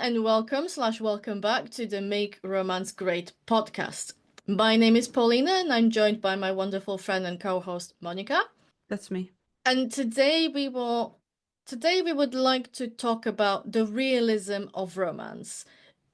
and welcome back to the Make Romance Great podcast. My name is Paulina and I'm joined by my wonderful friend and co-host Monica. That's me. And today we would like to talk about the realism of romance.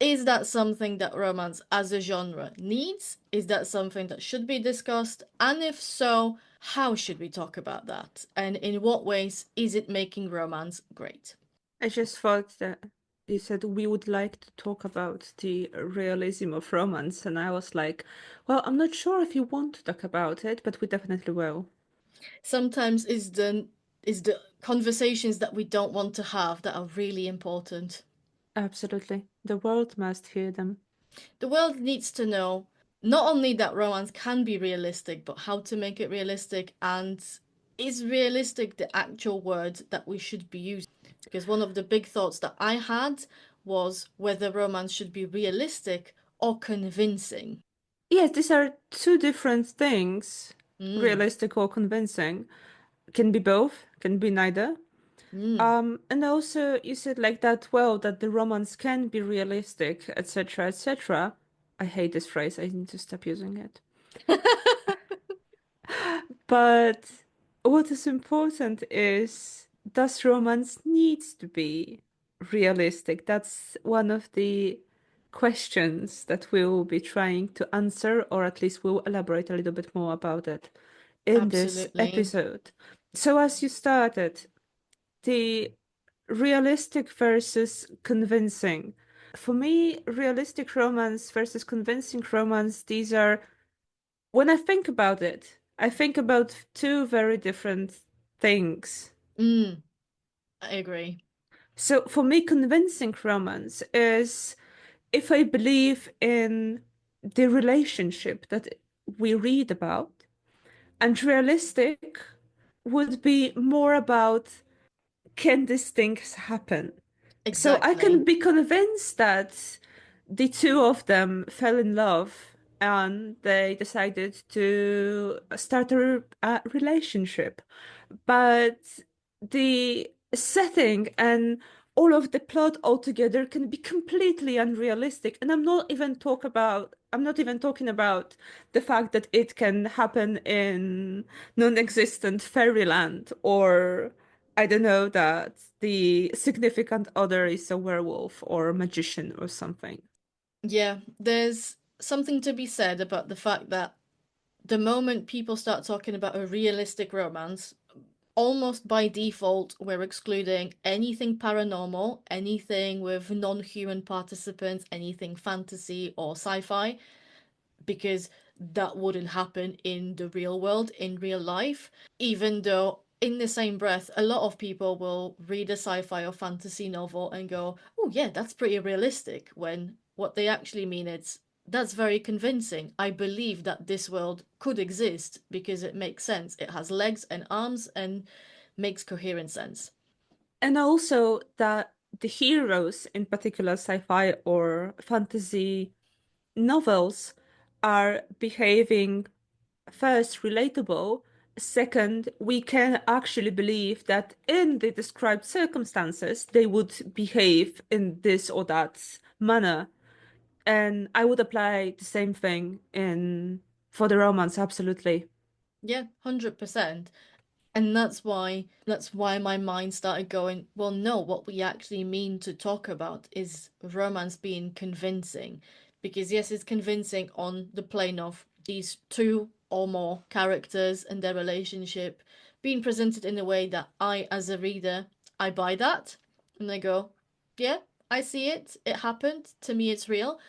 Is that something that romance as a genre needs? Is that something that should be discussed? And if so, how should we talk about that? And in what ways is it making romance great? I just thought that you said we would like to talk about the realism of romance, and I was like, well, I'm not sure if you want to talk about it, but we definitely will. Sometimes is the conversations that we don't want to have that are really important. Absolutely. The world must hear them. The world needs to know not only that romance can be realistic, but how to make it realistic, and is realistic the actual word that we should be using? Because one of the big thoughts that I had was whether romance should be realistic or convincing. Yes, these are two different things. Mm, Realistic or convincing. Can be both, can be neither. mm. And also you said like that, well, that the romance can be realistic, etc., etc. I hate this phrase. I need to stop using it. But what is important is, does romance needs to be realistic? That's one of the questions that we'll be trying to answer, or at least we'll elaborate a little bit more about it in this Absolutely. episode. So, as you started, the realistic versus convincing. For me, realistic romance versus convincing romance, these are, when I think about it, I think about two very different things. Mm, I agree. So for me, convincing romance is if I believe in the relationship that we read about, and realistic would be more about, can these things happen? So I can Exactly. be convinced that the two of them fell in love and they decided to start a relationship. But the setting and all of the plot altogether can be completely unrealistic. And I'm not even talking about the fact that it can happen in non-existent fairyland, or I don't know, that the significant other is a werewolf or a magician or something. Yeah, there's something to be said about the fact that the moment people start talking about a realistic romance, almost by default, we're excluding anything paranormal, anything with non-human participants, anything fantasy or sci-fi, because that wouldn't happen in the real world, in real life, even though in the same breath, a lot of people will read a sci-fi or fantasy novel and go, "Oh yeah, that's pretty realistic," when what they actually mean is, "That's very convincing. I believe that this world could exist because it makes sense. It has legs and arms and makes coherent sense." And also that the heroes, in particular sci-fi or fantasy novels, are behaving, first, relatable. Second, we can actually believe that in the described circumstances, they would behave in this or that manner. And I would apply the same thing in for the romance, absolutely. Yeah, 100%. And that's why my mind started going, well, no, what we actually mean to talk about is romance being convincing. Because yes, it's convincing on the plane of these two or more characters and their relationship being presented in a way that I, as a reader, I buy that. And I go, yeah, I see it. It happened. To me, it's real,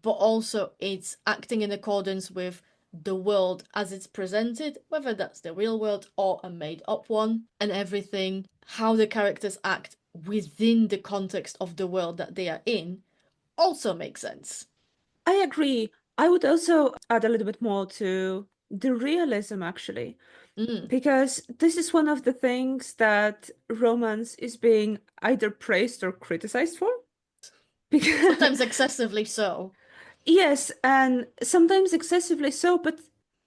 but also it's acting in accordance with the world as it's presented, whether that's the real world or a made up one, and everything, how the characters act within the context of the world that they are in, also makes sense. I agree. I would also add a little bit more to the realism, actually, Mm. because this is one of the things that romance is being either praised or criticized for. Because Sometimes excessively so. yes, and sometimes excessively so, but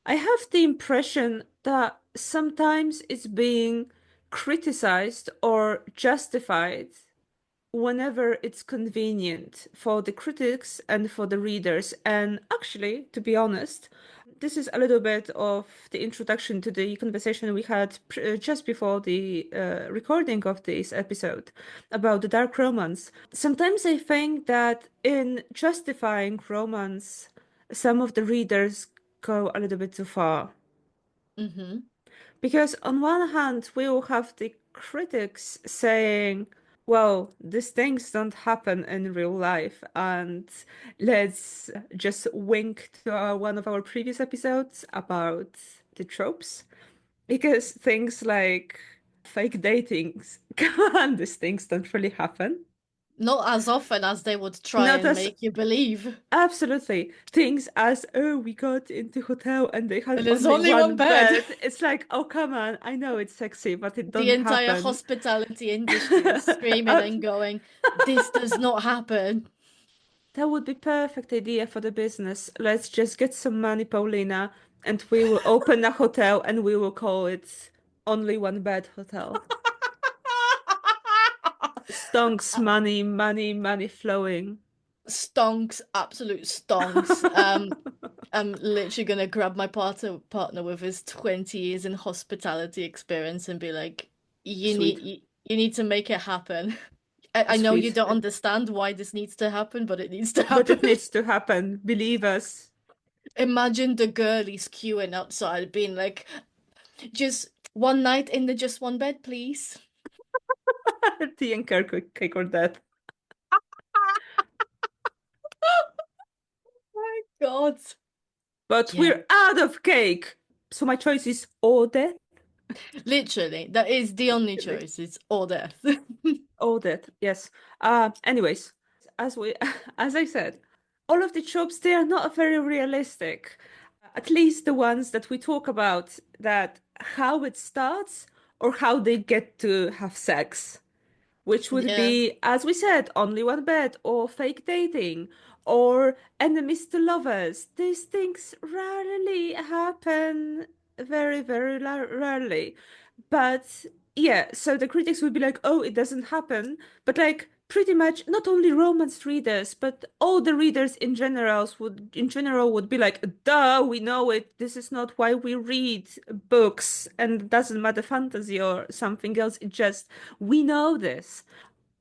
I have the impression that sometimes it's being criticized or justified whenever it's convenient for the critics and for the readers. And actually, to be honest, this is a little bit of the introduction to the conversation we had just before the recording of this episode about the dark romance. Sometimes I think that in justifying romance, some of the readers go a little bit too far. Mm-hmm. Because on one hand, we will have the critics saying, well, these things don't happen in real life, and let's just wink to one of our previous episodes about the tropes. Because things like fake datings, come on, these things don't really happen. Not as often as they would try Not and as make you believe. Absolutely. Things as, oh, we got into hotel and they had And there's only only one one bed. bed. It's like, oh, come on. I know it's sexy, but it The don't entire happen. hospitality industry is screaming Abs- and going, this does not happen. That would be perfect idea for the business. Let's just get some money, Paulina, and we will open a hotel and we will call it only one bed hotel. Stonks, money, money, money flowing. Stonks, absolute stonks. I'm literally gonna grab my partner with his 20 years in hospitality experience and be like, Sweet. you need to make it happen. I know you Sweet. don't understand why this needs to happen, but it needs to But happen. it needs to happen. Believe us. Imagine the girlies queuing outside, being like, just one night in the just one bed, please. Tea and cake or death. My God. But Yeah, we're out of cake. So my choice is all death. literally, that is the only Really? choice. It's all death. All death. Yes. Anyways, as we as I said, all of the tropes they are not very realistic. At least the ones that we talk about that how it starts or how they get to have sex, which would Yeah, be, as we said, only one bed or fake dating or enemies to lovers. These things rarely happen, very, very rarely. But yeah, so the critics would be like, oh, it doesn't happen. But like, pretty much not only romance readers, but all the readers in general would be like, duh, we know it. This is not why we read books, and it doesn't matter fantasy or something else. It just we know this.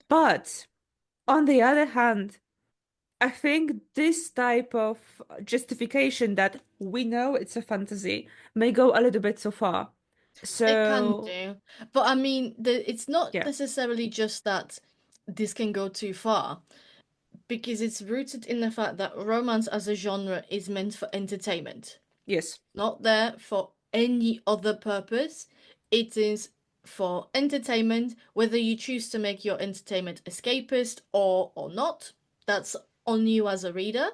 But on the other hand, I think this type of justification that we know it's a fantasy may go a little bit so far. it can So, do. But I mean, it's not yeah, necessarily just that this can go too far, because it's rooted in the fact that romance as a genre is meant for entertainment, yes, not there for any other purpose. It is for entertainment, whether you choose to make your entertainment escapist or not. That's on you as a reader.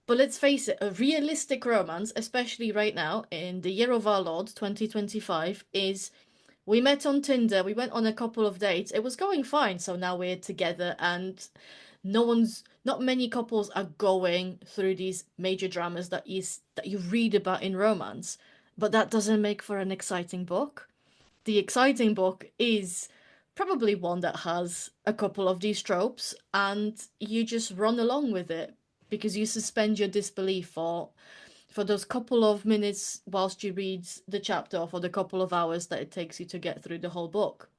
But let's face it, a realistic romance, especially right now in the year of our Lord 2025, is we met on Tinder, we went on a couple of dates, it was going fine, so now we're together, and not many couples are going through these major dramas that you read about in romance. But that doesn't make for an exciting book. The exciting book is probably one that has a couple of these tropes and you just run along with it because you suspend your disbelief for those couple of minutes whilst you read the chapter or for the couple of hours that it takes you to get through the whole book.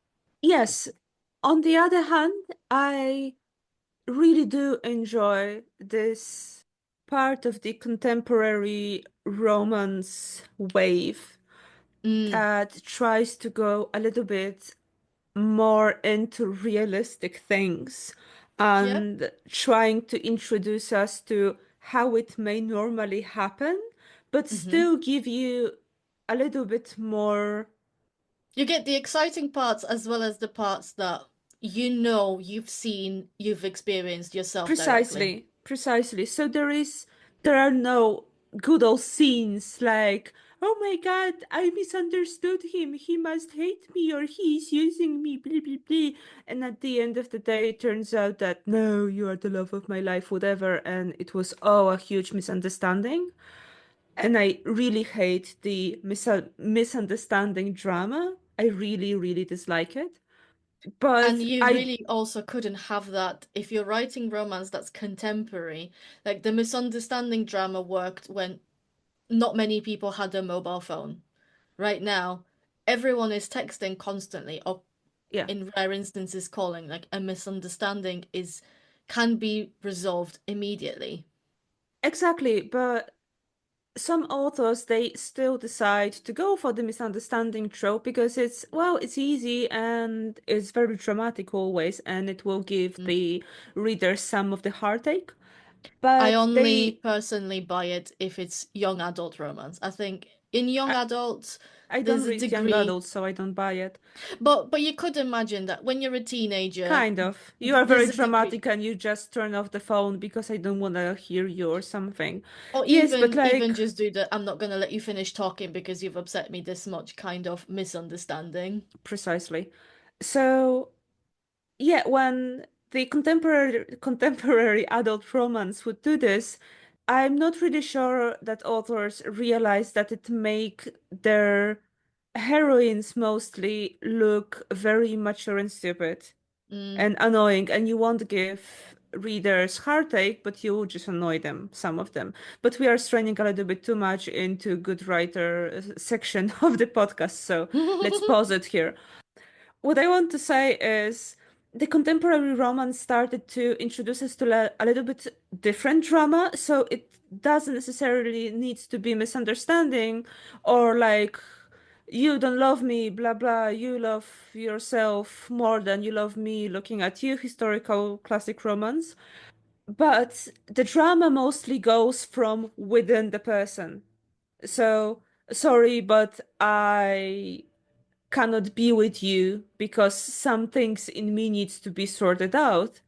yes. On the other hand, I really do enjoy this part of the contemporary romance wave Mm, that tries to go a little bit more into realistic things yeah. and trying to introduce us to how it may normally happen, but Hmm. still give you a little bit more You get the exciting parts as well as the parts that you know you've seen, you've experienced yourself directly. precisely, precisely. So there are no good old scenes like, oh my God, I misunderstood him. He must hate me or he's using me, blah, blah, blah. And at the end of the day, it turns out that no, you are the love of my life, whatever. And it was, oh, a huge misunderstanding. And I really hate the misunderstanding drama. I really, really dislike it. And But you I, really also couldn't have that if you're writing romance that's contemporary. Like the misunderstanding drama worked when not many people had a mobile phone. Right now, everyone is texting constantly, or yeah, in rare instances calling. Like a misunderstanding is can be resolved immediately. exactly. But some authors, they still decide to go for the misunderstanding trope because it's, well, it's easy and it's very dramatic always, and it will give Mm. the reader some of the heartache. I But only they, personally buy it if it's young adult romance. I think in young I, adults, I don't there's a read young degree, adults, so I don't buy it. but you could imagine that when you're a teenager, Kind of. You are very there's a degree. dramatic and you just turn off the phone because I don't want to hear you or something. Or Yes, but even like, just do the I'm not gonna let you finish talking because you've upset me this much kind of misunderstanding. precisely. So, yeah, when the contemporary adult romance would do this, I'm not really sure that authors realize that it make their heroines mostly look very mature and stupid Mm. and annoying, and you won't give readers heartache, but you will just annoy them, some of them. But we are straining a little bit too much into good writer section of the podcast, so let's pause it here. What I want to say is the contemporary romance started to introduce us to a little bit different drama, so it doesn't necessarily need to be misunderstanding or like you don't love me, blah blah, you love yourself more than you love me, looking at you, historical classic romance. But the drama mostly goes from within the person. So, sorry, but I cannot be with you because some things in me needs to be sorted out,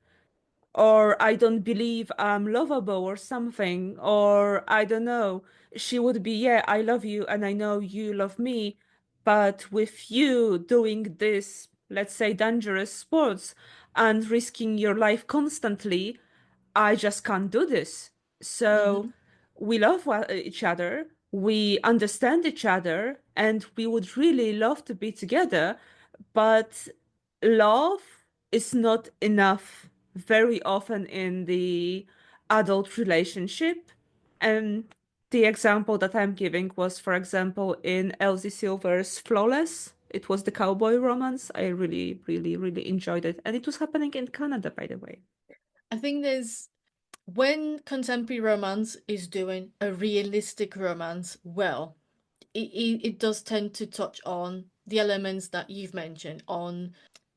or I don't believe I'm lovable or something, or I don't know. She would be, yeah, I love you and I know you love me, but with you doing this, let's say, dangerous sports and risking your life constantly, I just can't do this. So Hmm. we love each other, we understand each other, and we would really love to be together, but love is not enough very often in the adult relationship. And the example that I'm giving was, for example, in Elsie Silver's Flawless. It was the cowboy romance. I really, really, really enjoyed it. And it was happening in Canada, by the way. I think there's when contemporary romance is doing a realistic romance well, it does tend to touch on the elements that you've mentioned, on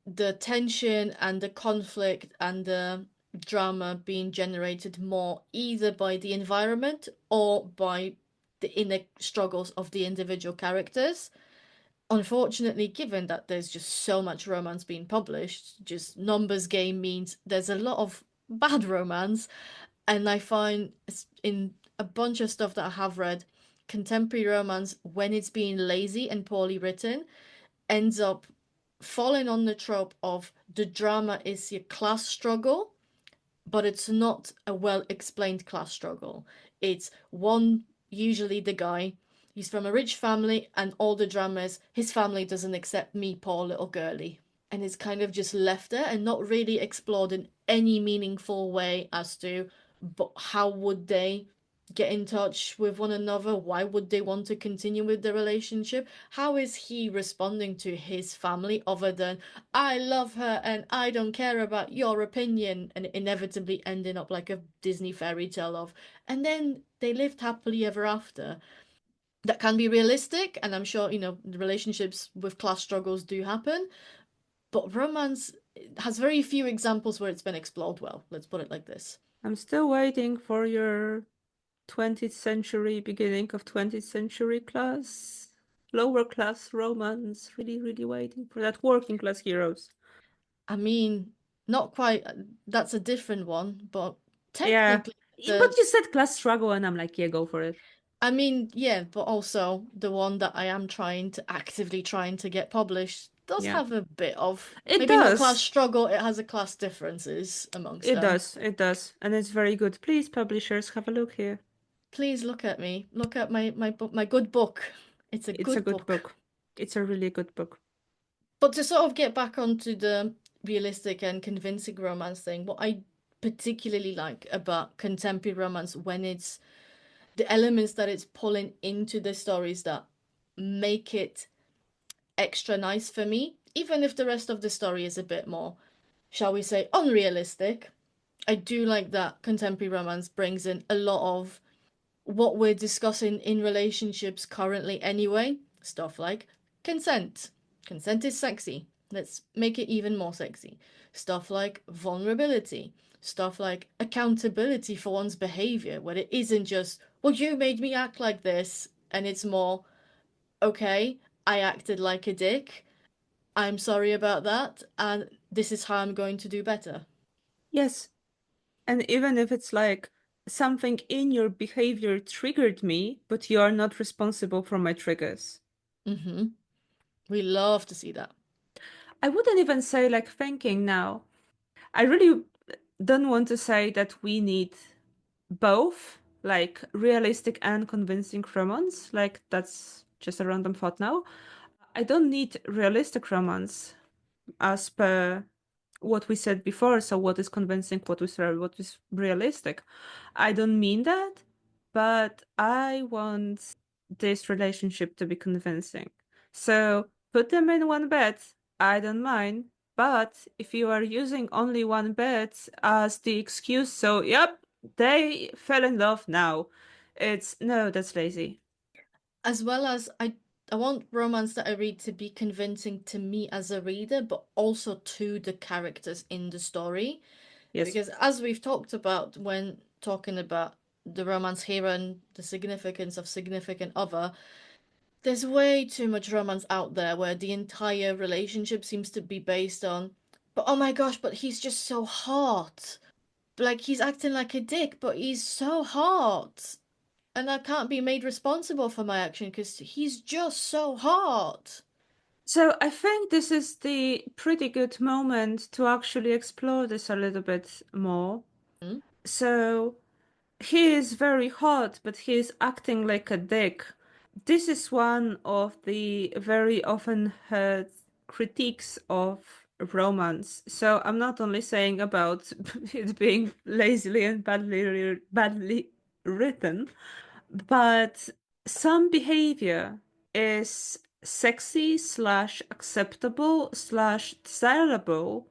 the tension and the conflict and the drama being generated more either by the environment or by the inner struggles of the individual characters. Unfortunately, given that there's just so much romance being published, just numbers game means there's a lot of bad romance. And I find in a bunch of stuff that I have read, contemporary romance, when it's being lazy and poorly written, ends up falling on the trope of the drama is your class struggle, but it's not a well explained class struggle. It's one, usually the guy, he's from a rich family, and all the drama is his family doesn't accept me, poor little girlie. And it's kind of just left there and not really explored in any meaningful way as to but how would they get in touch with one another? Why would they want to continue with the relationship? How is he responding to his family other than I love her and I don't care about your opinion, and inevitably ending up like a Disney fairy tale of, and then they lived happily ever after. That can be realistic, and I'm sure, relationships with class struggles do happen, but romance has very few examples where it's been explored well. Let's put it like this. I'm still waiting for your 20th century, beginning of 20th century class, lower class romance. Really, really waiting for that working class heroes. I mean, not quite, that's a different one, but Yeah. technically, But the you said class struggle, and I'm like, yeah, go for it. I mean, yeah, but also the one that I am actively trying to get published does Yeah. have a bit of, It maybe not class does. struggle, it has a class differences amongst It them. does. It does. And it's very good. Please, publishers, have a look here. Please look at me. Look at my book, my good book. It's a It's a good good book. book. It's a really good book. But to sort of get back onto the realistic and convincing romance thing, what I particularly like about contemporary romance when it's the elements that it's pulling into the stories that make it extra nice for me, even if the rest of the story is a bit more, shall we say, unrealistic. I do like that contemporary romance brings in a lot of what we're discussing in relationships currently anyway. Stuff like consent. Consent is sexy. Let's make it even more sexy. Stuff like vulnerability. Stuff like accountability for one's behavior, where it isn't just, well, you made me act like this, and it's more, okay, I acted like a dick. I'm sorry about that, and this is how I'm going to do better. Yes. And even if it's like something in your behavior triggered me, but you are not responsible for my triggers. Mm-hmm. We love to see that. I wouldn't even say like thinking now. I really don't want to say that we need both, like realistic and convincing romance. Like that's just a random thought now. I don't need realistic romance as per what we said before. So what is convincing, what is realistic? I don't mean that, but I want this relationship to be convincing. So put them in one bed. I don't mind. But if you are using only one bed as the excuse, so yep, they fell in love now. It's no, that's lazy. As well as I want romance that I read to be convincing to me as a reader, but also to the characters in the story. Yes. Because as we've talked about when talking about the romance hero and the significance of significant other, there's way too much romance out there where the entire relationship seems to be based on, but oh my gosh, but he's just so hot. Like he's acting like a dick, but he's so hot. And I can't be made responsible for my action because he's just so hot. So I think this is the pretty good moment to actually explore this a little bit more. Hmm? So he is very hot, but he is acting like a dick. This is one of the very often heard critiques of romance. So I'm not only saying about it being lazily and badly written, but some behavior is sexy slash acceptable slash desirable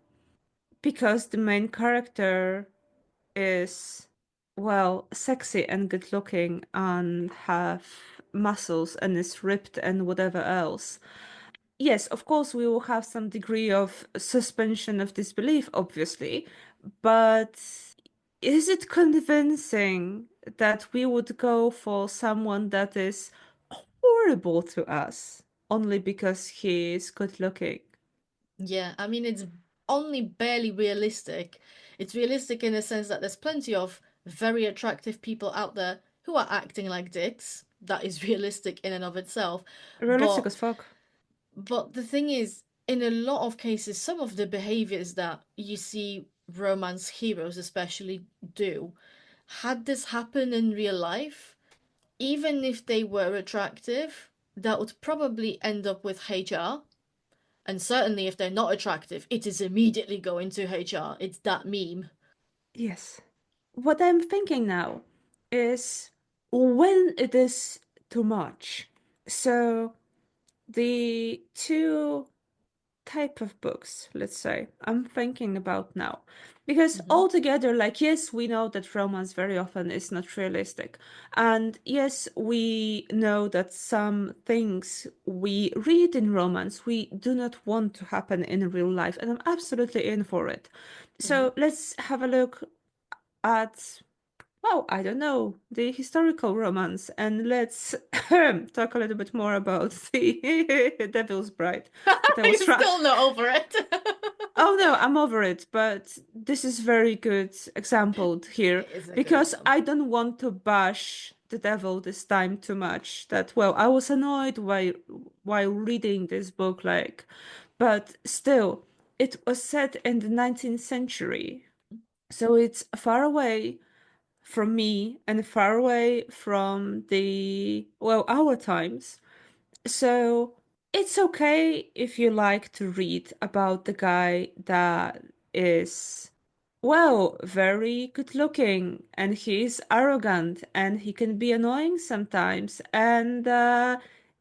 because the main character is, well, sexy and good looking and have muscles and is ripped and whatever else. Yes, of course, we will have some degree of suspension of disbelief, obviously, but is it convincing that we would go for someone that is horrible to us only because he is good looking? Yeah, I mean, it's only barely realistic. It's realistic in the sense that there's plenty of very attractive people out there who are acting like dicks. That is realistic in and of itself. Realistic But as fuck. the thing is, in a lot of cases, some of the behaviors that you see romance heroes especially do, had this happen in real life, even if they were attractive, that would probably end up with HR. And certainly if they're not attractive, it is immediately going to HR. It's that meme. Yes. What I'm thinking now is when it is too much. So the two type of books, let's say, I'm thinking about now. Because Hmm. altogether, like, yes, we know that romance very often is not realistic. And yes, we know that some things we read in romance we do not want to happen in real life. And I'm absolutely in for it. Hmm. So let's have a look at, well, I don't know, the historical romance, and let's talk a little bit more about the Devil's Bride. That I You're was right. still not over it. Oh no, I'm over it, but this is very good example here It is a good because I example. don't want to bash the devil this time too much. That, well, I was annoyed while reading this book, like, but still, it was set in the 19th century, so it's far away from me and far away from the, well, our times. So it's okay if you like to read about the guy that is, well, very good looking and he's arrogant and he can be annoying sometimes. And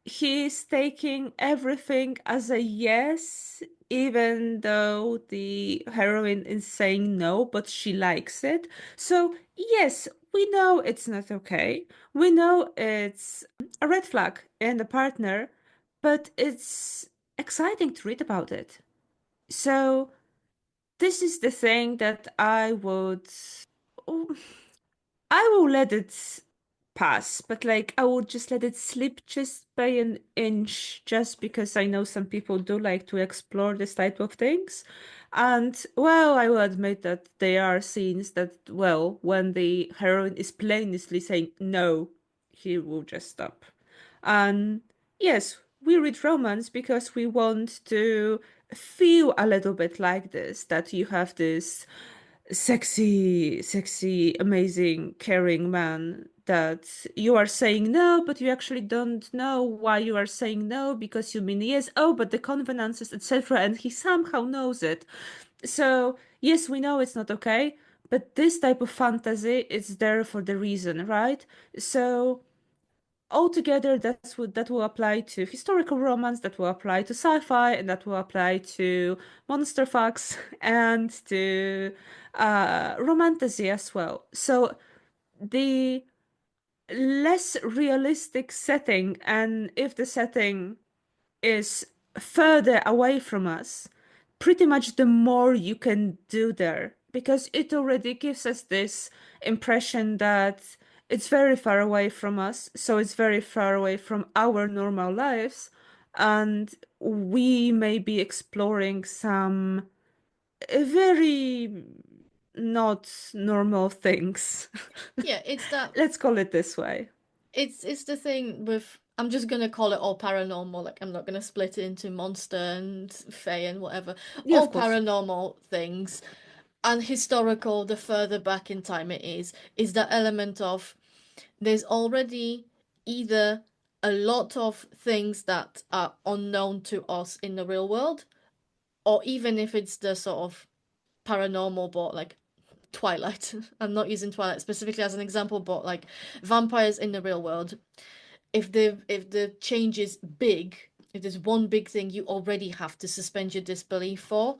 he's taking everything as a yes, even though the heroine is saying no, but she likes it. So, yes, we know it's not okay. We know it's a red flag in the partner, but it's exciting to read about it. So, this is the thing that oh, I will let it pass, but like I will just let it slip just by an inch, just because I know some people do like to explore this type of things. And well, I will admit that there are scenes that, well, when the heroine is plainly saying no, he will just stop. And yes, we read romance because we want to feel a little bit like this, that you have this sexy, amazing, caring man that you are saying no, but you actually don't know why you are saying no because you mean yes. Oh, but the convenances, etc. And he somehow knows it. So, yes, we know it's not okay, but this type of fantasy is there for the reason, right? So, altogether, that will apply to historical romance, that will apply to sci-fi, and that will apply to monster fucks and to romantasy as well. So the less realistic setting, and if the setting is further away from us, pretty much the more you can do there, because it already gives us this impression that it's very far away from us, so it's very far away from our normal lives, and we may be exploring some very not normal things. Yeah, it's that Let's call it this way. it's the thing with I'm just gonna call it all paranormal, like I'm not gonna split it into monster and fae and whatever. Yeah, All of course. paranormal things and historical, the further back in time it is that element of there's already either a lot of things that are unknown to us in the real world, or even if it's the sort of paranormal but like Twilight. I'm not using Twilight specifically as an example, but like vampires in the real world. If the change is big, if there's one big thing you already have to suspend your disbelief for,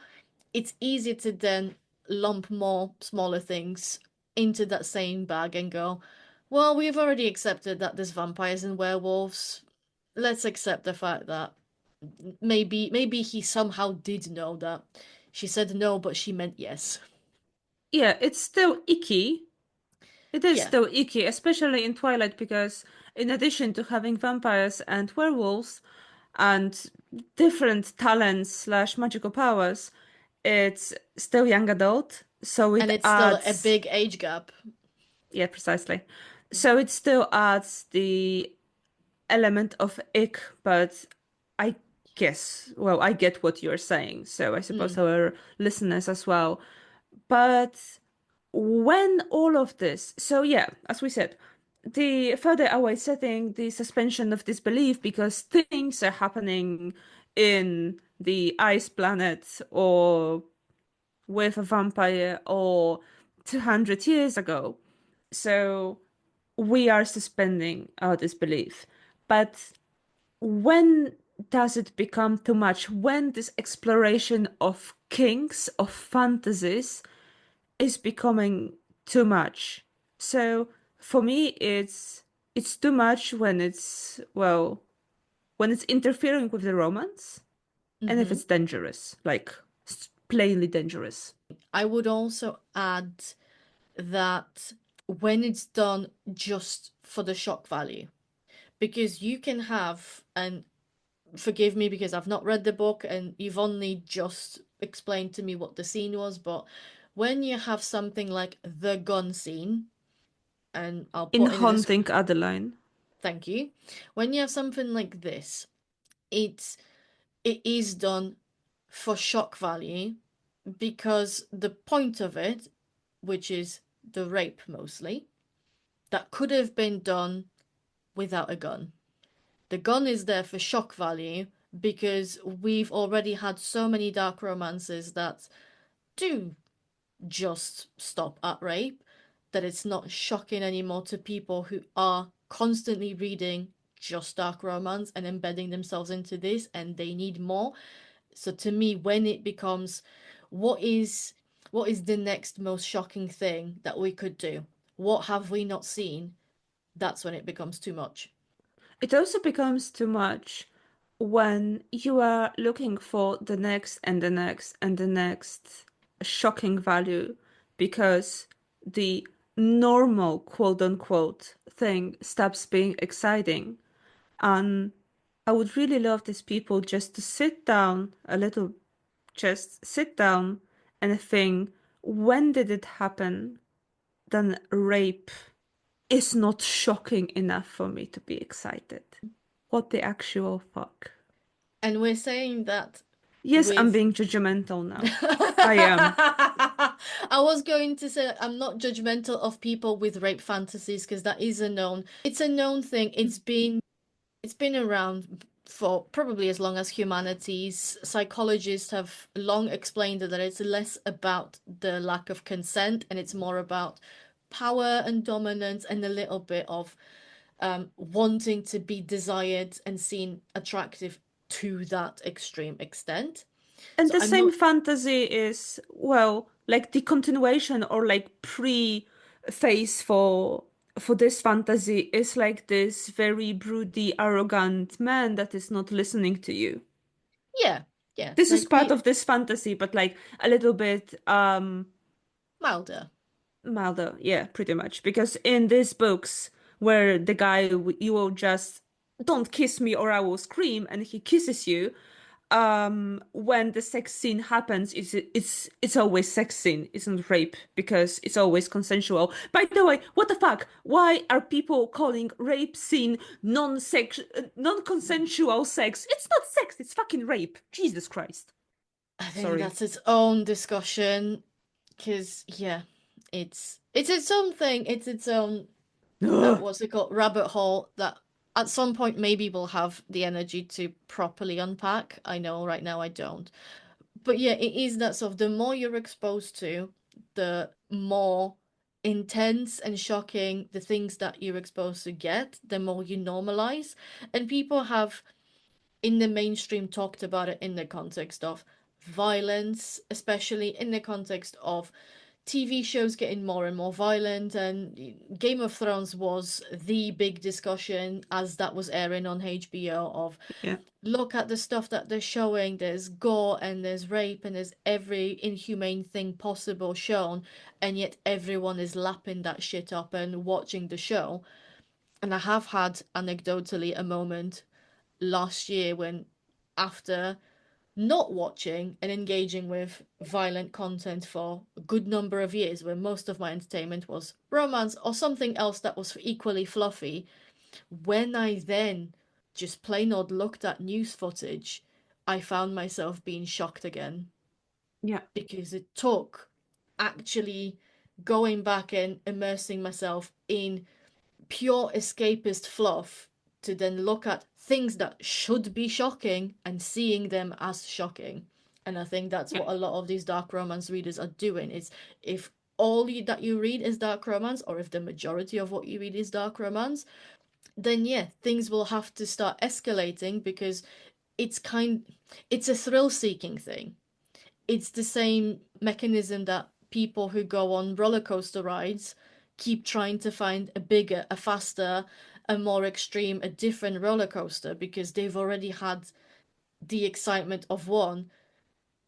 it's easy to then lump more smaller things into that same bag and go, well, we've already accepted that there's vampires and werewolves. Let's accept the fact that maybe he somehow did know that. She said no, but she meant yes. Yeah, it's still icky. It is Yeah, still icky, especially in Twilight, because in addition to having vampires and werewolves and different talents slash magical powers, it's still young adult, so and it it's still a adds, big age gap. yeah, precisely. So it still adds the element of ick, but I guess, well, I get what you're saying, so I suppose Mm. our listeners as well. But when all of this, so yeah, as we said, the further away setting, the suspension of disbelief because things are happening in the ice planet or with a vampire or 200 years ago. So we are suspending our disbelief. But when does it become too much? When this exploration of kinks, of fantasies, is becoming too much. So for me, it's too much when it's, well, when it's interfering with the romance and if Hmm. it's dangerous, like plainly dangerous. I would also add that when it's done just for the shock value, because you can have, and forgive me because I've not read the book and you've only just explained to me what the scene was, but when you have something like the gun scene, and I'll In put in the description, Haunting Adeline, thank you. When you have something like this, it's it is done for shock value because the point of it, which is the rape mostly, that could have been done without a gun. The gun is there for shock value because we've already had so many dark romances that do just stop at rape, that it's not shocking anymore to people who are constantly reading just dark romance and embedding themselves into this and they need more. So to me, when it becomes what is what is the next most shocking thing that we could do? What have we not seen? That's when it becomes too much. It also becomes too much when you are looking for the next and the next and the next shocking value because the normal quote unquote thing stops being exciting. And I would really love these people just to sit down a little, just sit down and think, when did it happen? Then rape is not shocking enough for me to be excited. What the actual fuck? And we're saying that Yes, I'm with being judgmental now. I am. I was going to say I'm not judgmental of people with rape fantasies because that is a known it's a known thing. It's been around for probably as long as humanities. Psychologists have long explained that it's less about the lack of consent and it's more about power and dominance and a little bit of wanting to be desired and seen attractive to that extreme extent. And So the I'm same not, fantasy is, well, like the continuation or like pre-phase for this fantasy is like this very broody, arrogant man that is not listening to you. yeah, yeah, This is like part we of this fantasy, but like a little bit milder. milder, yeah, pretty much. Because in these books, where the guy you will just don't kiss me or I will scream, and he kisses you, when the sex scene happens, it's always sex scene, it's not rape because it's always consensual. By the way, what the fuck? Why are people calling rape scene non-consensual sex? It's not sex, it's fucking rape. Jesus Christ. I think Sorry. that's its own discussion because yeah, it's its own thing. It's its own Ugh. what's it called, rabbit hole that at some point maybe we'll have the energy to properly unpack. I know right now I don't. But yeah, it is that sort of the more you're exposed to, the more intense and shocking the things that you're exposed to get, the more you normalize. And people have in the mainstream talked about it in the context of violence, especially in the context of TV shows getting more and more violent, and Game of Thrones was the big discussion as that was airing on HBO of Yeah. look at the stuff that they're showing. There's gore and there's rape and there's every inhumane thing possible shown, and yet everyone is lapping that shit up and watching the show. And I have had anecdotally a moment last year when, after not watching and engaging with violent content for a good number of years, where most of my entertainment was romance or something else that was equally fluffy, when I then just plain old looked at news footage, I found myself being shocked again Yeah. because it took actually going back and immersing myself in pure escapist fluff to then look at things that should be shocking and seeing them as shocking. And I think that's Yeah. what a lot of these dark romance readers are doing. Is if all that you read is dark romance, or if the majority of what you read is dark romance, then yeah, things will have to start escalating because it's kind it's a thrill-seeking thing. It's the same mechanism that people who go on roller coaster rides keep trying to find a bigger, a faster, a more extreme, a different roller coaster because they've already had the excitement of one,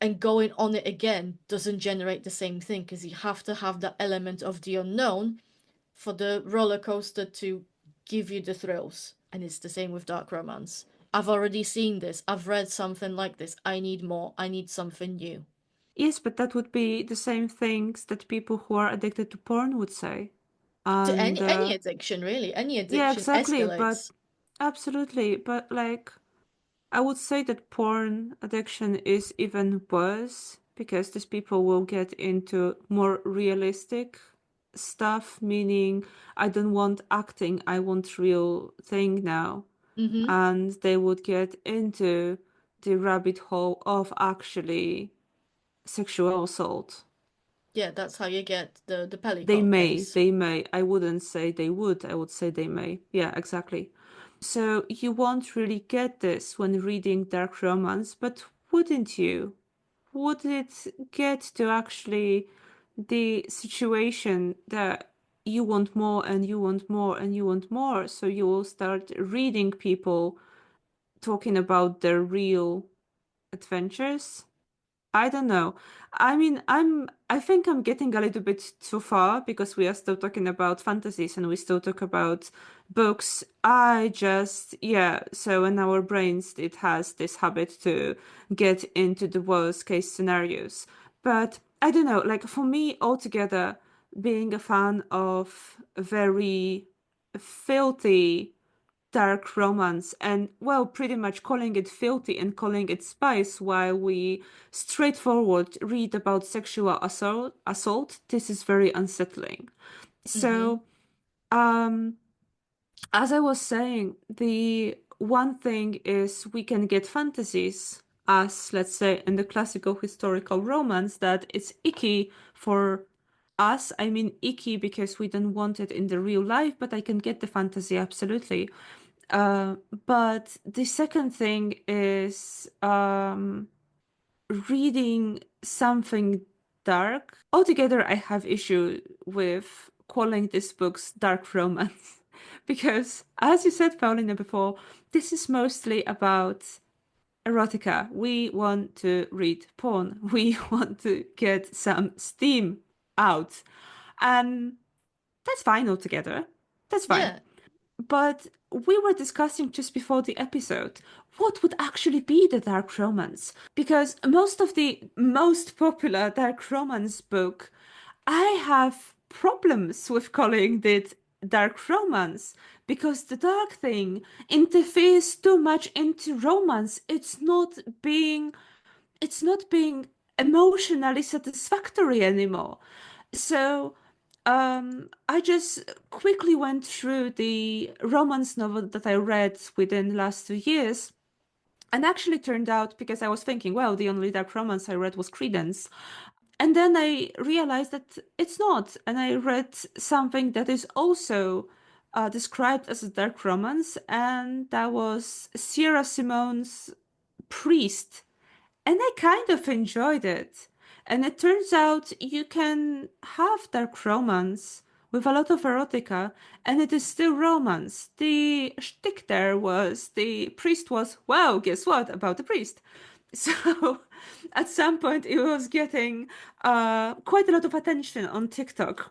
and going on it again doesn't generate the same thing because you have to have that element of the unknown for the roller coaster to give you the thrills. And it's the same with dark romance. I've already seen this. I've read something like this. I need more. I need something new. Yes, but that would be the same things that people who are addicted to porn would say. To And any addiction, really. Any yeah, addiction exactly. But escalates. absolutely. But like, I would say that porn addiction is even worse because these people will get into more realistic stuff, meaning I don't want acting, I want real thing now. Mm-hmm. And they would get into the rabbit hole of actually sexual assault. Yeah, that's how you get the They Pellicle may, case. they may. I wouldn't say they would. I would say they may. Yeah, exactly. So you won't really get this when reading dark romance, but wouldn't you? Would it get to actually the situation that you want more and you want more and you want more? So you will start reading people talking about their real adventures. I don't know. I mean, I think I'm getting a little bit too far because we are still talking about fantasies and we still talk about books. Yeah, so in our brains, it has this habit to get into the worst case scenarios. But I don't know, like for me, altogether, being a fan of very filthy dark romance and, well, pretty much calling it filthy and calling it spice while we straightforward read about sexual assault, this is very unsettling. Mm-hmm. So, um, as I was saying, the one thing is we can get fantasies as, let's say, in the classical historical romance that it's icky for us. I mean, icky because we don't want it in the real life, but I can get the fantasy absolutely. Uh, but the second thing is reading something dark. Altogether, I have issue with calling these books dark romance because, as you said, Paulina, before, this is mostly about erotica. We want to read porn. We want to get some steam out, and that's fine altogether. That's fine. Yeah, But we were discussing just before the episode what would actually be the dark romance. Because most of the most popular dark romance book, I have problems with calling it dark romance because the dark thing interferes too much into romance. It's not being emotionally satisfactory anymore. So, I just quickly went through the romance novel that I read within the last 2 years, and actually turned out because I was thinking, well, the only dark romance I read was Credence, and then I realized that it's not, and I read something that is also described as a dark romance, and that was Sierra Simone's Priest, and I kind of enjoyed it. And it turns out you can have dark romance with a lot of erotica, and it is still romance. The shtick there was the priest was, well, guess what about the priest? So at some point it was getting quite a lot of attention on TikTok,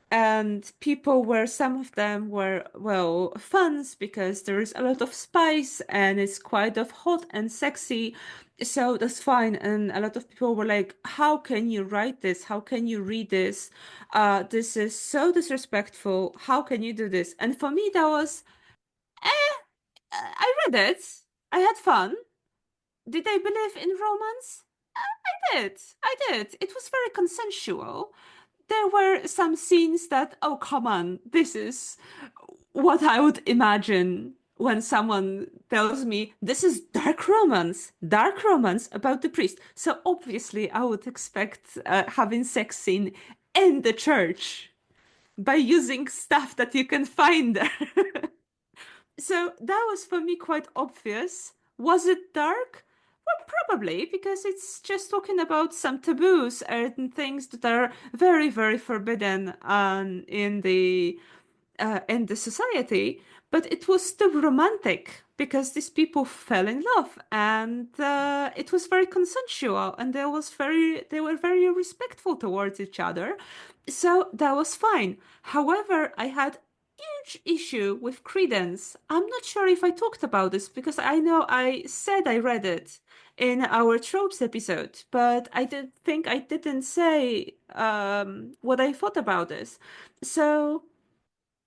and people were some of them were, well, fans because there is a lot of spice and it's quite of hot and sexy, so that's fine. And a lot of people were like, how can you write this, how can you read this, this is so disrespectful, how can you do this? And for me that was, I read it, I had fun. Did I believe in romance? I did. It was very consensual. There were some scenes that, oh, come on, this is what I would imagine when someone tells me this is dark romance about the priest. So obviously, I would expect having sex scene in the church by using stuff that you can find there. So that was for me quite obvious. Was it dark? Well, probably, because it's just talking about some taboos and things that are very, very forbidden in the society. But it was still romantic because these people fell in love, and it was very consensual, and they were very respectful towards each other. So that was fine. However, I had huge issue with Credence. I'm not sure if I talked about this because I know I said I read it in our tropes episode, but I did think I didn't say what I thought about this. So,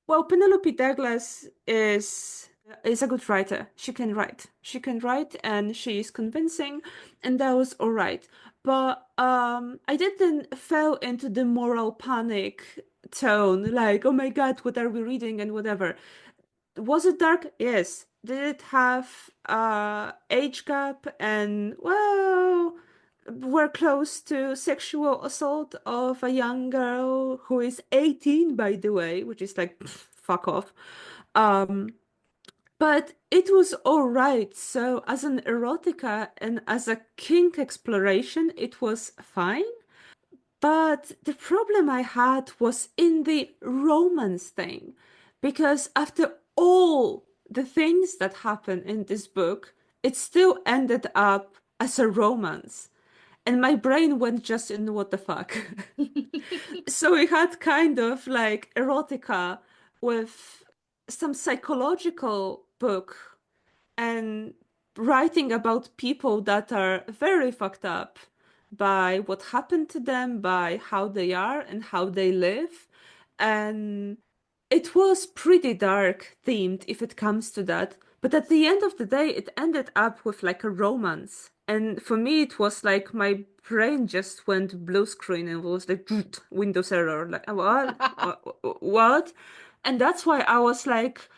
well, Penelope Douglas is a good writer. She can write. She can write, and she is convincing, and that was all right. But I didn't fell into the moral panic tone, like, oh my God, what are we reading and whatever. Was it dark? Yes. did it have age gap and well, we're close to sexual assault of a young girl who is 18, by the way, which is like fuck off. Um, but it was all right. So as an erotica and as a kink exploration, it was fine. But the problem I had was in the romance thing, because after all the things that happen in this book, it still ended up as a romance. And my brain went just in what the fuck. So we had kind of like erotica with some psychological book and writing about people that are very fucked up by what happened to them, by how they are and how they live. And it was pretty dark themed if it comes to that. But at the end of the day, it ended up with like a romance. And for me, it was like my brain just went blue screen and was like Windows error. Like, what? What? And that's why I was like,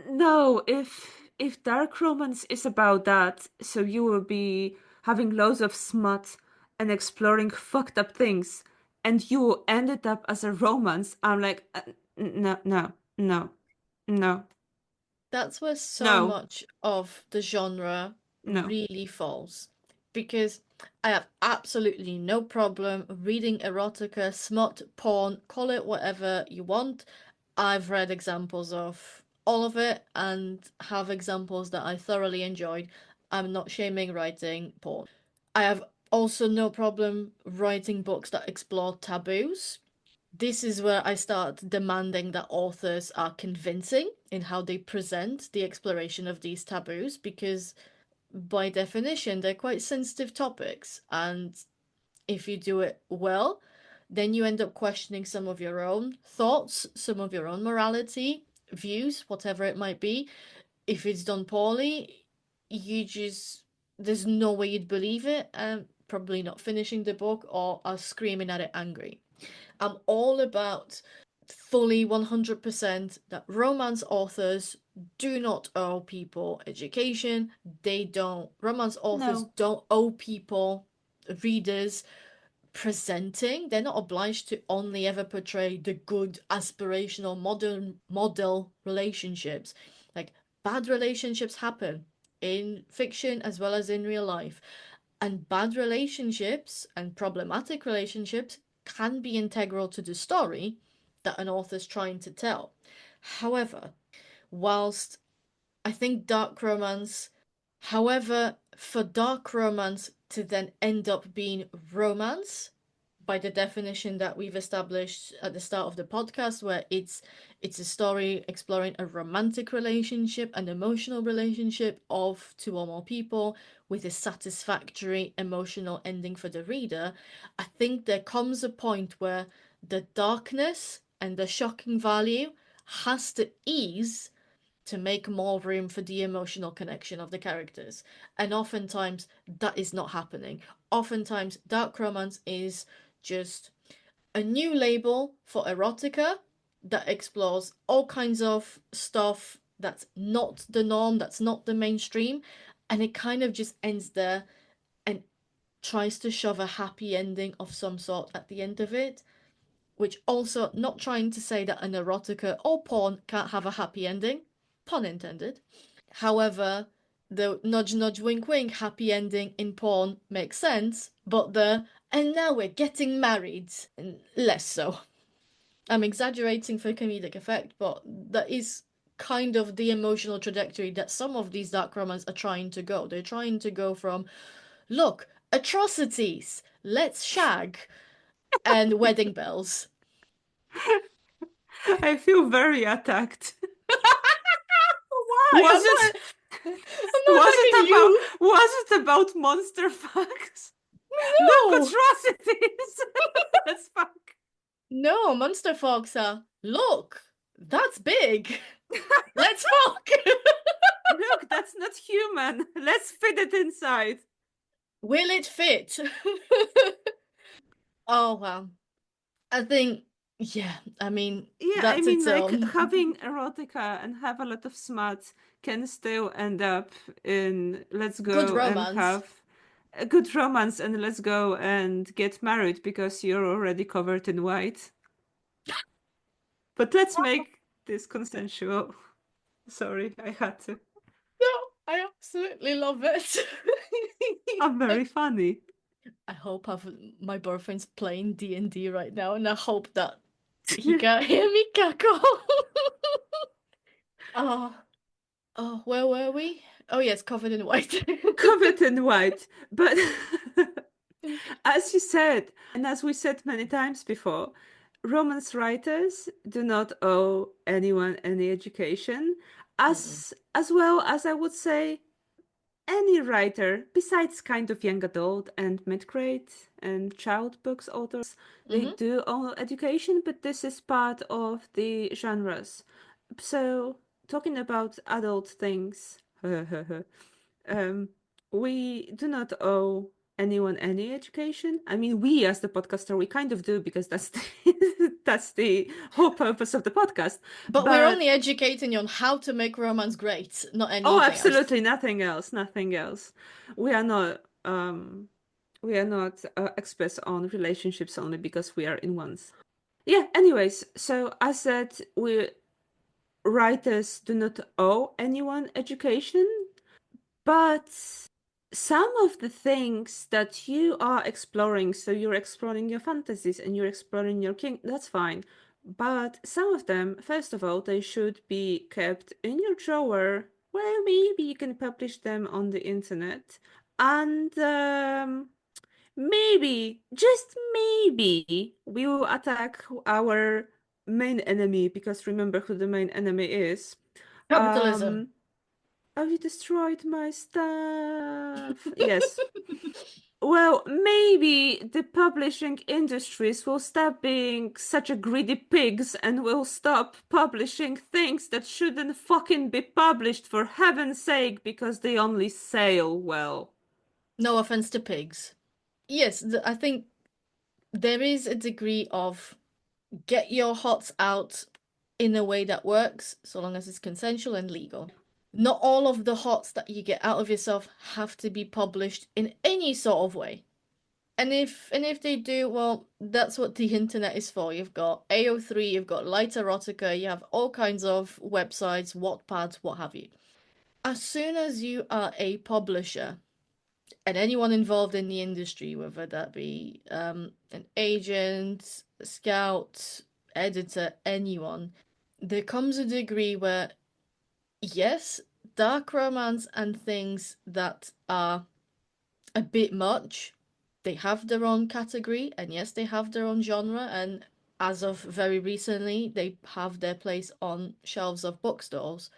no, if dark romance is about that, so you will be having loads of smut and exploring fucked up things, and you ended up as a romance. I'm like, no, no, no, no, That's where so no, much of the genre no, really falls. Because I have absolutely no problem reading erotica, smut, porn, call it whatever you want. I've read examples of all of it and have examples that I thoroughly enjoyed. I'm not shaming writing porn. I have also no problem writing books that explore taboos. This is where I start demanding that authors are convincing in how they present the exploration of these taboos because, by definition, they're quite sensitive topics. And if you do it well, then you end up questioning some of your own thoughts, some of your own morality, views, whatever it might be. If it's done poorly, you just, there's no way you'd believe it, and probably not finishing the book or are screaming at it angry. I'm all about fully 100% that romance authors do not owe people education. They don't, romance authors no, don't owe people, readers, presenting. They're not obliged to only ever portray the good, aspirational, modern model relationships. Like, bad relationships happen in fiction as well as in real life. And bad relationships and problematic relationships can be integral to the story that an author's trying to tell. However, whilst I think dark romance, however, for dark romance to then end up being romance, by the definition that we've established at the start of the podcast, where it's a story exploring a romantic relationship, an emotional relationship of two or more people with a satisfactory emotional ending for the reader. I think there comes a point where the darkness and the shocking value has to ease to make more room for the emotional connection of the characters. And oftentimes that is not happening. Oftentimes, dark romance is just a new label for erotica that explores all kinds of stuff that's not the norm, that's not the mainstream, and it kind of just ends there and tries to shove a happy ending of some sort at the end of it. Which also, not trying to say that an erotica or porn can't have a happy ending, pun intended. However, the nudge nudge wink wink happy ending in porn makes sense, but the and now we're getting married less so. I'm exaggerating for comedic effect, but that is kind of the emotional trajectory that some of these dark romances are trying to go. They're trying to go from look, atrocities, let's shag, and wedding bells. I feel very attacked. Why? Was it I'm not was attacking it about you. monster facts? Look, No. atrocities. That's fuck. No, Monster Fox look, that's big. Let's fuck. Look, that's not human. Let's fit it inside. Will it fit? Oh wow. I think yeah, I mean Yeah, I that's mean, its like own. having erotica and have a lot of smut can still end up in let's Good go and romance. have a good romance and let's go and get married because you're already covered in white. But let's make this consensual. Sorry, I had to. No, I absolutely love it. I'm I, very funny. I hope my boyfriend's playing D&D right now, and I hope that he can hear me cackle. Oh, oh, where were we? Oh yes, covered in white. Covered in white. But as you said, and as we said many times before, romance writers do not owe anyone any education, Mm-mm. as well as I would say any writer besides kind of young adult and mid-grade and child books authors, they Mm-hmm. do owe education, but this is part of the genres. So talking about adult things, um, we do not owe anyone any education. I mean, we as the podcaster, we kind of do because that's that's the whole purpose of the podcast. But we're But only educating you on how to make romance great, not oh, anything else. absolutely nothing else, nothing else. We are not we are not experts on relationships only because we are in ones. Yeah, anyways, so I said we writers do not owe anyone education. But some of the things that you are exploring, so you're exploring your fantasies and you're exploring your king, that's fine. But some of them, first of all, they should be kept in your drawer where maybe you can publish them on the internet. And maybe, just maybe, we will attack our main enemy because remember who the main enemy is. Capitalism. Um, Oh, you destroyed my stuff. Yes. Well, maybe the publishing industries will stop being such a greedy pigs and will stop publishing things that shouldn't fucking be published for heaven's sake because they only sell well. No offense to pigs. Yes, I think there is a degree of get your hots out in a way that works, so long as it's consensual and legal. Not all of the hots that you get out of yourself have to be published in any sort of way. And if they do, well, that's what the internet is for. You've got AO3, you've got Light Erotica, you have all kinds of websites, Wattpads, what have you. As soon as you are a publisher, and anyone involved in the industry, whether that be an agent, a scout, editor, anyone, there comes a degree where, yes, dark romance and things that are a bit much, they have their own category, and yes, they have their own genre, and as of very recently, they have their place on shelves of bookstores.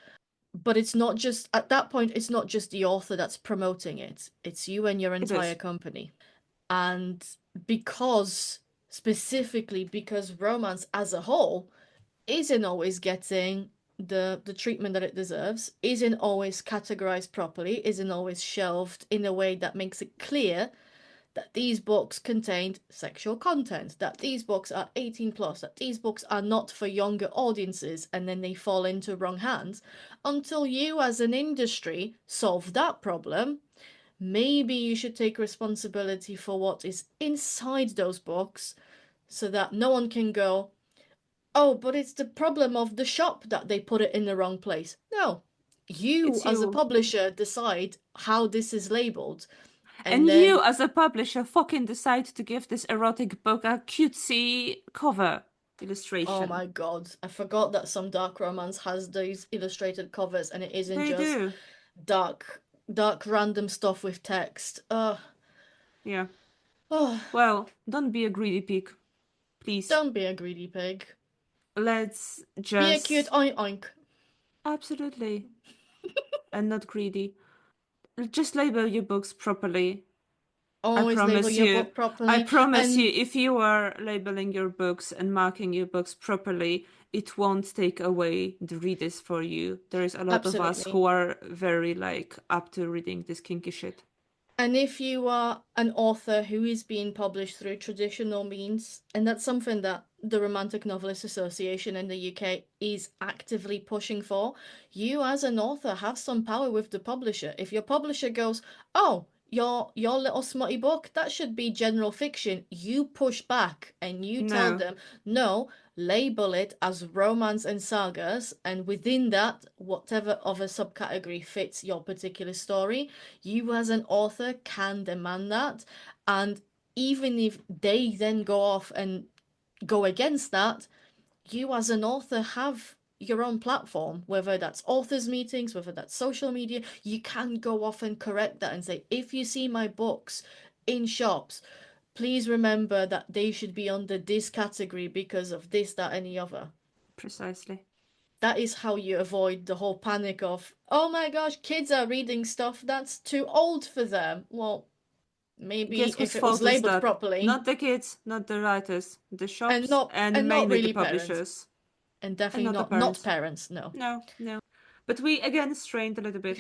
But it's not just, at that point, it's not just the author that's promoting it, it's you and your It entire is. company. And because, specifically because romance as a whole isn't always getting the treatment that it deserves, isn't always categorized properly, isn't always shelved in a way that makes it clear that these books contained sexual content, that these books are 18 plus, that these books are not for younger audiences, and then they fall into wrong hands. Until you, as an industry, solve that problem, maybe you should take responsibility for what is inside those books so that no one can go, oh, but it's the problem of the shop that they put it in the wrong place. No. You, It's as a you. publisher, decide how this is labeled. And And you, then, as a publisher, fucking decide to give this erotic book a cutesy cover oh illustration. my god, I forgot that some dark romance has those illustrated covers and it isn't They just do. dark, dark random stuff with text. Yeah. Oh, Well, don't be a greedy pig, please. don't be a greedy pig. Let's Be a cute just oink oink. absolutely and not greedy. Just label your books properly. I Always label promise your you. book I properly. promise you, And if you are labeling your books and marking your books properly, it won't take away the readers for you. There is a lot of us absolutely. who are very like up to reading this kinky shit. And if you are an author who is being published through traditional means, and that's something that the Romantic Novelist Association in the UK is actively pushing for, you as an author have some power with the publisher. If your publisher goes, "Oh, your little smutty book, that should be general fiction," you push back and you tell No, them, "No, label it as romance and sagas, and within that, whatever other subcategory fits your particular story." You as an author can demand that. And even if they then go off and go against that, you as an author have your own platform, whether that's authors' meetings, whether that's social media. You can go off and correct that and say, if you see my books in shops, please remember that they should be under this category because of this, that, and the other. precisely. That is how you avoid the whole panic of, oh my gosh, kids are reading stuff that's too old for them. Well, maybe Guess whose if it was fault is labeled that? Not Not the kids, not the writers, the and shops, not and and not mainly the really parents, publishers, and and definitely not the not parents. parents. No, No, no. But we again strained a little bit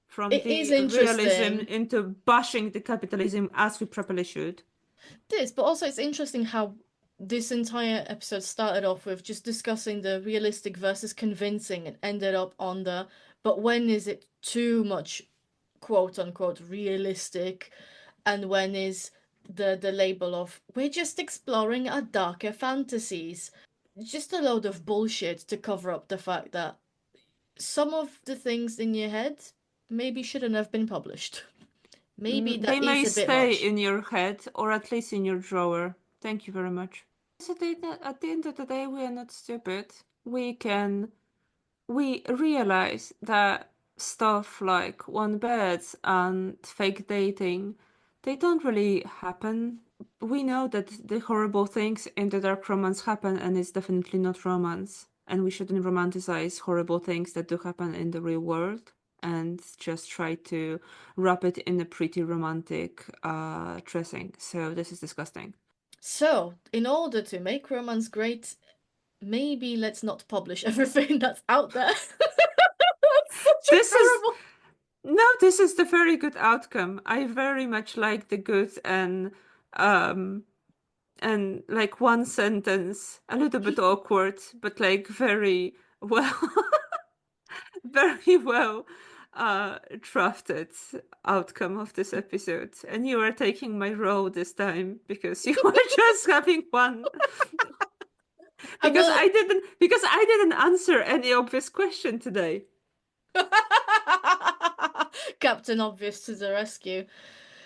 from it is the realism interesting into bashing the capitalism as we properly should. this, but also it's interesting how this entire episode started off with just discussing the realistic versus convincing and ended up on the but when is it too much quote unquote realistic and when is the label of we're just exploring our darker fantasies. Just a load of bullshit to cover up the fact that some of the things in your head maybe shouldn't have been published. Maybe They that may is a bit stay much. in your head, or at least in your drawer. Thank you very much. So at the end of the day, we are not stupid. We realize that stuff like one beds and fake dating, they don't really happen. We know that the horrible things in the dark romance happen, and it's definitely not romance. And we shouldn't romanticize horrible things that do happen in the real world and just try to wrap it in a pretty romantic dressing. So this is disgusting. So, in order to make romance great, maybe let's not publish everything that's out there. That's such a This is terrible. No, this is the very good outcome. I very much like the good um and like one sentence, a little bit awkward, but like very well very well drafted outcome of this episode. And you are taking my role this time because you were just having one I will. because I didn't answer any obvious question today. Captain Obvious to the rescue.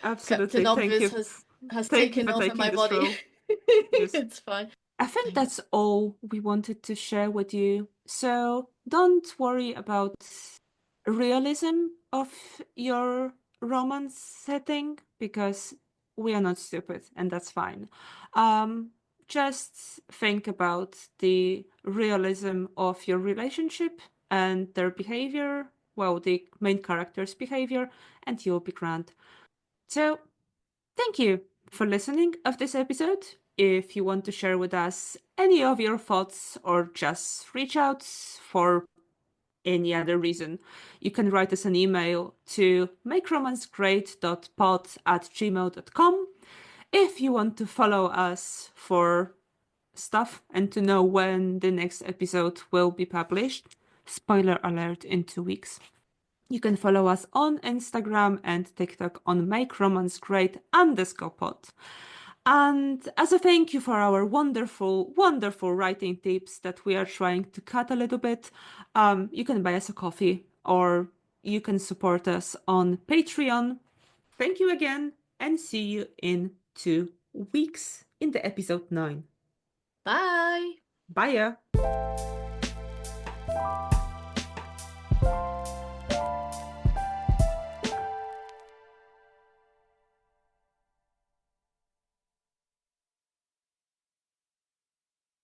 Absolutely. Captain Thank Obvious you. has Thank you taken for over taking my this body. role. Yes. It's fine. I think that's all we wanted to share with you. So don't worry about realism of your romance setting because we are not stupid and that's fine. Um, just think about the realism of your relationship and their behavior, well, the main character's behavior, and you'll be grand. So thank you for listening of this episode. If you want to share with us any of your thoughts or just reach out for any other reason, you can write us an email to makeromancegreat.pod@gmail.com. If you want to follow us for stuff and to know when the next episode will be published, spoiler alert in 2 weeks. You can follow us on Instagram and TikTok on makeromancegreat_pod. And as a thank you for our wonderful, wonderful writing tips that we are trying to cut a little bit, you can buy us a coffee or you can support us on Patreon. Thank you again and see you in 2 weeks in the episode 9. Bye. Bye.